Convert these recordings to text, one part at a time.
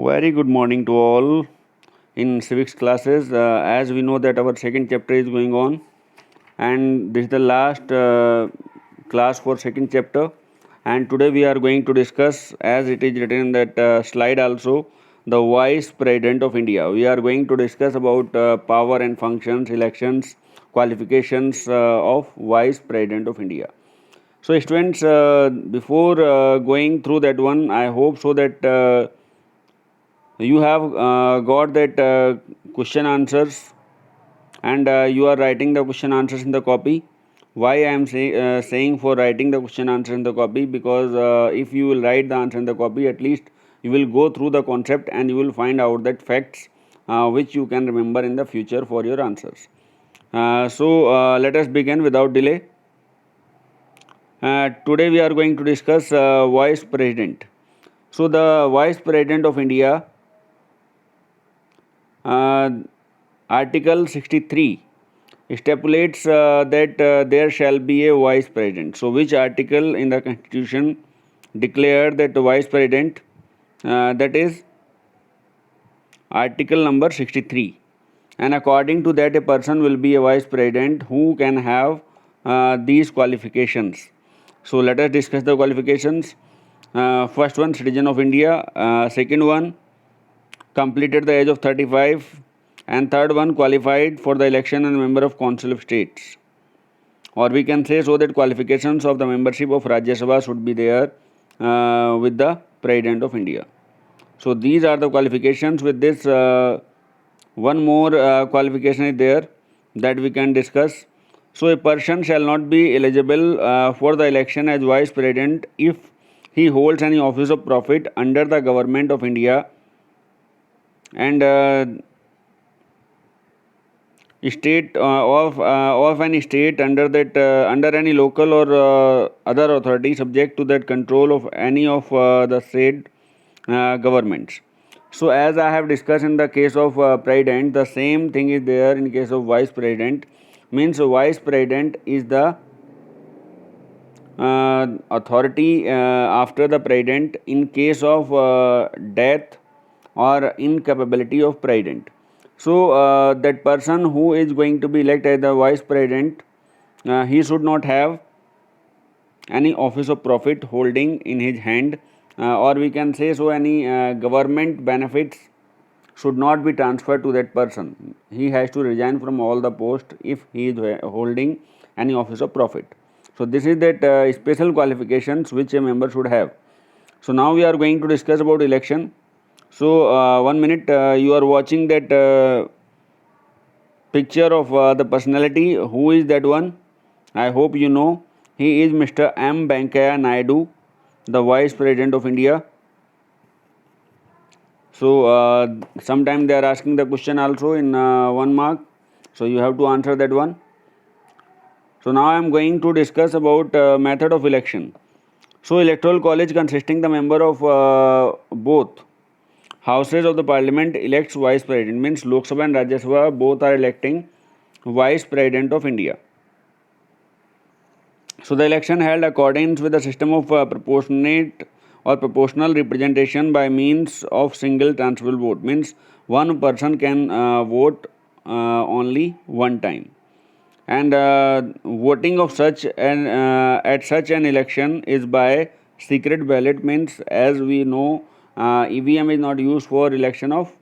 Very good morning to all in civics classes. As we know that our second chapter is going on, and this is the last class for second chapter. And today we are going to discuss, as it is written in that slide also, the Vice President of India. We are going to discuss about power and functions, elections, qualifications of Vice President of India. So, students, before going through that one, I hope so that you have got that question answers, and you are writing the question answers in the copy. Why I am saying for writing the question answer in the copy? Because if you will write the answer in the copy, at least you will go through the concept and you will find out that facts which you can remember in the future for your answers. So let us begin without delay. Today we are going to discuss Vice President. So the Vice President of India, uh, Article 63 stipulates that there shall be a vice president. So, which article in the constitution declared that the vice president? That is article number 63. And according to that, a person will be a vice president who can have these qualifications. So, let us discuss the qualifications. First one, citizen of India. Second one, completed the age of 35, and third one, qualified for the election and member of council of states, or we can say so that qualifications of the membership of Rajya Sabha should be there with the President of India. So these are the qualifications. With this, one more qualification is there that we can discuss. So a person shall not be eligible for the election as vice president if he holds any office of profit under the government of India, and state of any state under that under any local or other authority subject to that control of any of the state governments. So as I have discussed in the case of president, the same thing is there in case of vice president. Means vice president is the authority after the president in case of death or incapability of president. So that person who is going to be elected as the vice president, he should not have any office of profit holding in his hand, or we can say so any government benefits should not be transferred to that person. He has to resign from all the post if he is holding any office of profit. So this is that special qualifications which a member should have. So now we are going to discuss about election. So 1 minute, you are watching that picture of the personality. Who is that one? I hope you know. He is Mr. M. Venkaiah Naidu, the Vice President of India. So sometime they are asking the question also in 1 mark. So you have to answer that one. So now I am going to discuss about method of election. So electoral college consisting the member of both houses of the parliament elects vice president. Means Lok Sabha and Rajya Sabha both are electing vice president of India. So the election held accordance with the system of proportionate or proportional representation by means of single transferable vote. Means one person can vote only one time, and voting of such an at such an election is by secret ballot. Means as we know, EVM is not used for election of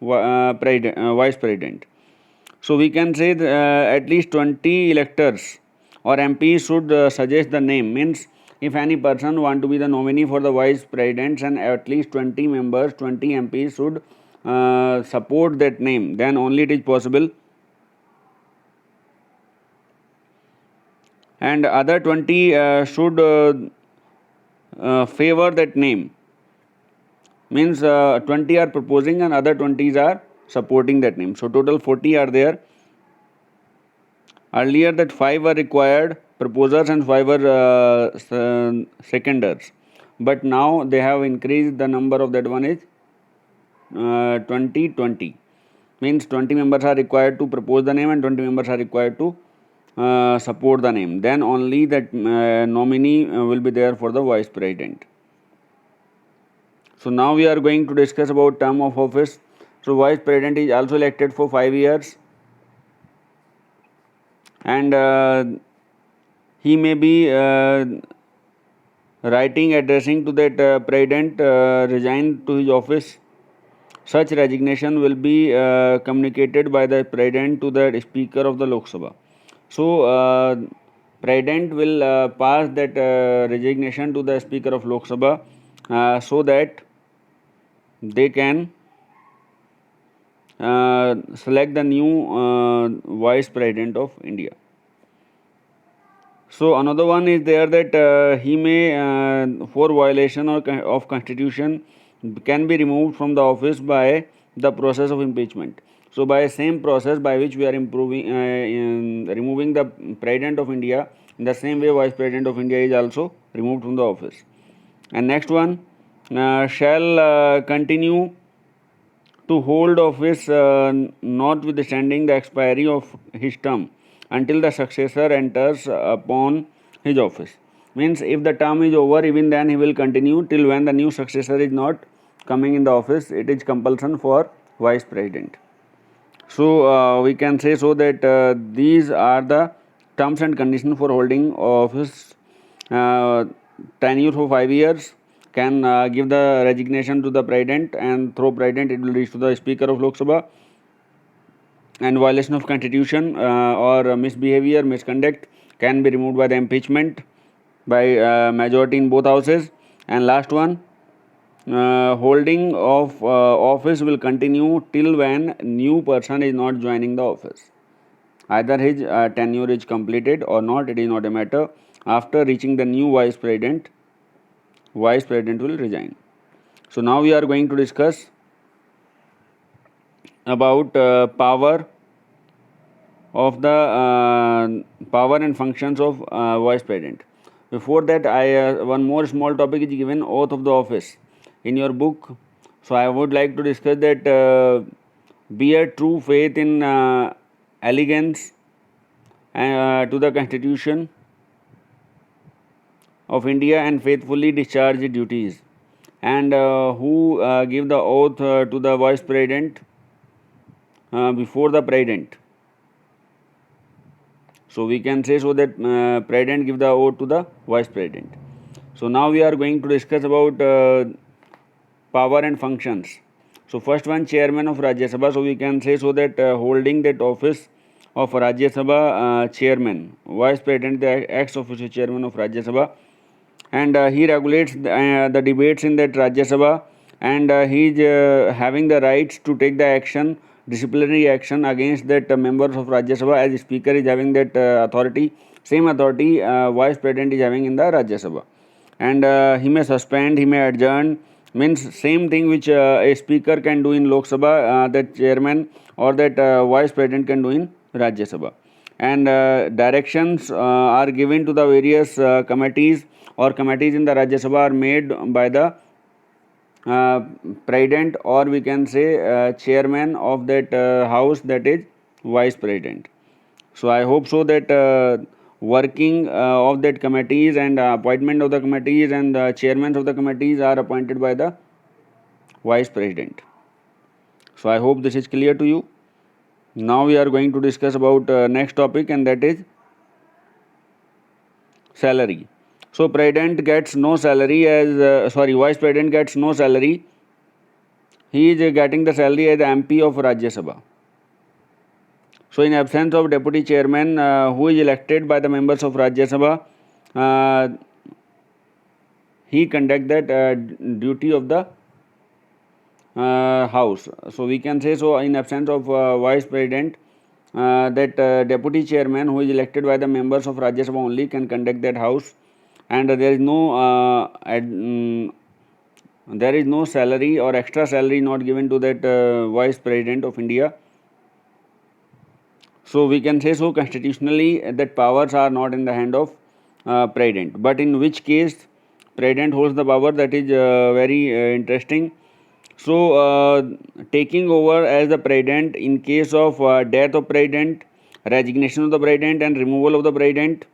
vice president. So we can say at least 20 electors or MPs should suggest the name. Means if any person want to be the nominee for the vice presidents, and at least 20 members, 20 MPs should support that name, then only it is possible. And other 20 should favor that name. Means 20 are proposing and other 20s are supporting that name. So total 40 are there. Earlier that 5 were required proposers and 5 were seconders, but now they have increased the number of that one is 20. Means 20 members are required to propose the name and 20 members are required to support the name. Then only that nominee will be there for the vice president. So now we are going to discuss about term of office. So Vice President is also elected for 5 years, and he may be writing addressing to that President resign to his office. Such resignation will be communicated by the President to the Speaker of the Lok Sabha. So President will pass that resignation to the Speaker of Lok Sabha so that they can select the new Vice President of India. So another one is there that he may, for violation of constitution, can be removed from the office by the process of impeachment. So by same process by which we are removing the President of India, in the same way Vice President of India is also removed from the office. And next one, shall continue to hold office notwithstanding the expiry of his term until the successor enters upon his office. Means if the term is over, even then he will continue till when the new successor is not coming in the office. It is compulsion for Vice President. So we can say so that these are the terms and conditions for holding office. Tenure for 5 years, can give the resignation to the President, and through President it will reach to the Speaker of Lok Sabha. And violation of constitution or misbehavior, misconduct can be removed by the impeachment by majority in both houses. And last one, holding of office will continue till when new person is not joining the office. Either his tenure is completed or not, it is not a matter. After reaching the new Vice President will resign. So now we are going to discuss about power of the power and functions of Vice President. Before that, one more small topic is given, oath of the office in your book. So I would like to discuss that bear true faith in allegiance to the Constitution of India and faithfully discharge duties. And who give the oath to the Vice President before the President. So we can say so that President give the oath to the Vice President. So now we are going to discuss about power and functions. So first one, Chairman of Rajya Sabha. So we can say so that holding that office of Rajya Sabha Chairman, Vice President, the ex-officio Chairman of Rajya Sabha, and he regulates the debates in that Rajya Sabha, and he is having the rights to take the action, disciplinary action against that members of Rajya Sabha, as Speaker is having that authority. Same authority Vice President is having in the Rajya Sabha. And he may suspend, he may adjourn, means same thing which a Speaker can do in Lok Sabha, that Chairman or that Vice President can do in Rajya Sabha. And directions are given to the various committees or committees in the Rajya Sabha are made by the President, or we can say Chairman of that house, that is Vice President. So I hope so that working of that committees and appointment of the committees and the chairmen of the committees are appointed by the Vice President. So I hope this is clear to you. Now we are going to discuss about next topic, and that is salary. So President gets no salary as Vice President gets no salary. He is getting the salary as MP of Rajya Sabha. So in absence of Deputy Chairman who is elected by the members of Rajya Sabha, he conduct that duty of the House. So we can say so in absence of Vice President, that Deputy Chairman who is elected by the members of Rajya Sabha only can conduct that House, and there is no salary or extra salary not given to that Vice President of India. So we can say so constitutionally that powers are not in the hand of President. But in which case President holds the power, that is very interesting. So taking over as the President in case of death of President, resignation of the President, and removal of the President,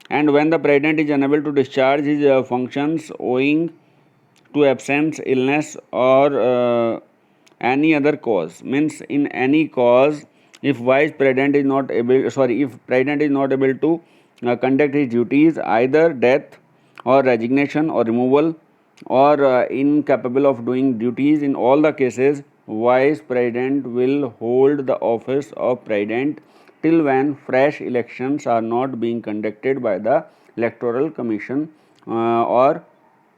and when the President is unable to discharge his functions owing to absence, illness, or any other cause. Means in any cause, if vice president is not able, if president is not able to conduct his duties, either death or resignation or removal, or incapable of doing duties, in all the cases, vice president will hold the office of president till when fresh elections are not being conducted by the electoral commission or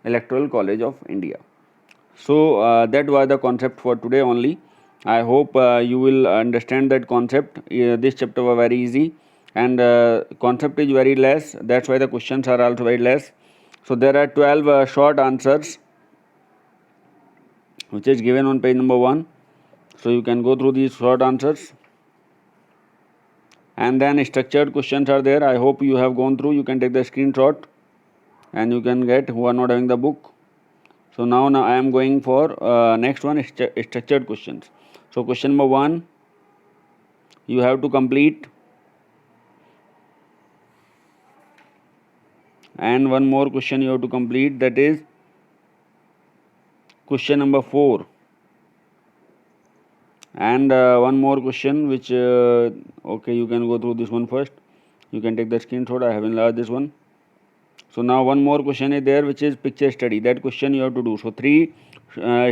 electoral college of India. So that was the concept for today only. I hope you will understand that concept. This chapter was very easy, and concept is very less. That's why the questions are also very less. So there are 12 short answers, which is given on page number 1. So you can go through these short answers, and then structured questions are there. I hope you have gone through. You can take the screenshot, and you can get who are not having the book. So now I am going for next one, structured questions. So question number 1, you have to complete, and one more question you have to complete, that is question number 4, and one more question which okay, you can go through this one first. You can take the screenshot. I have enlarged this one. So now one more question is there, which is picture study. That question you have to do. So 3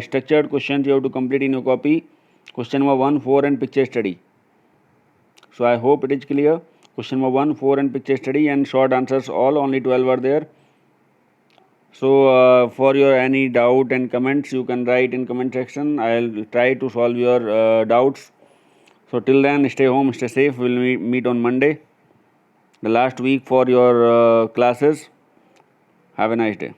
structured questions you have to complete in your copy. Question number 1, 4 and picture study. So I hope it is clear. Question number 1, 4 and picture study, and short answers all, only 12 are there. So for your any doubt and comments, you can write in comment section. I'll try to solve your doubts. So till then, stay home, stay safe. We'll meet on Monday, the last week for your classes. Have a nice day.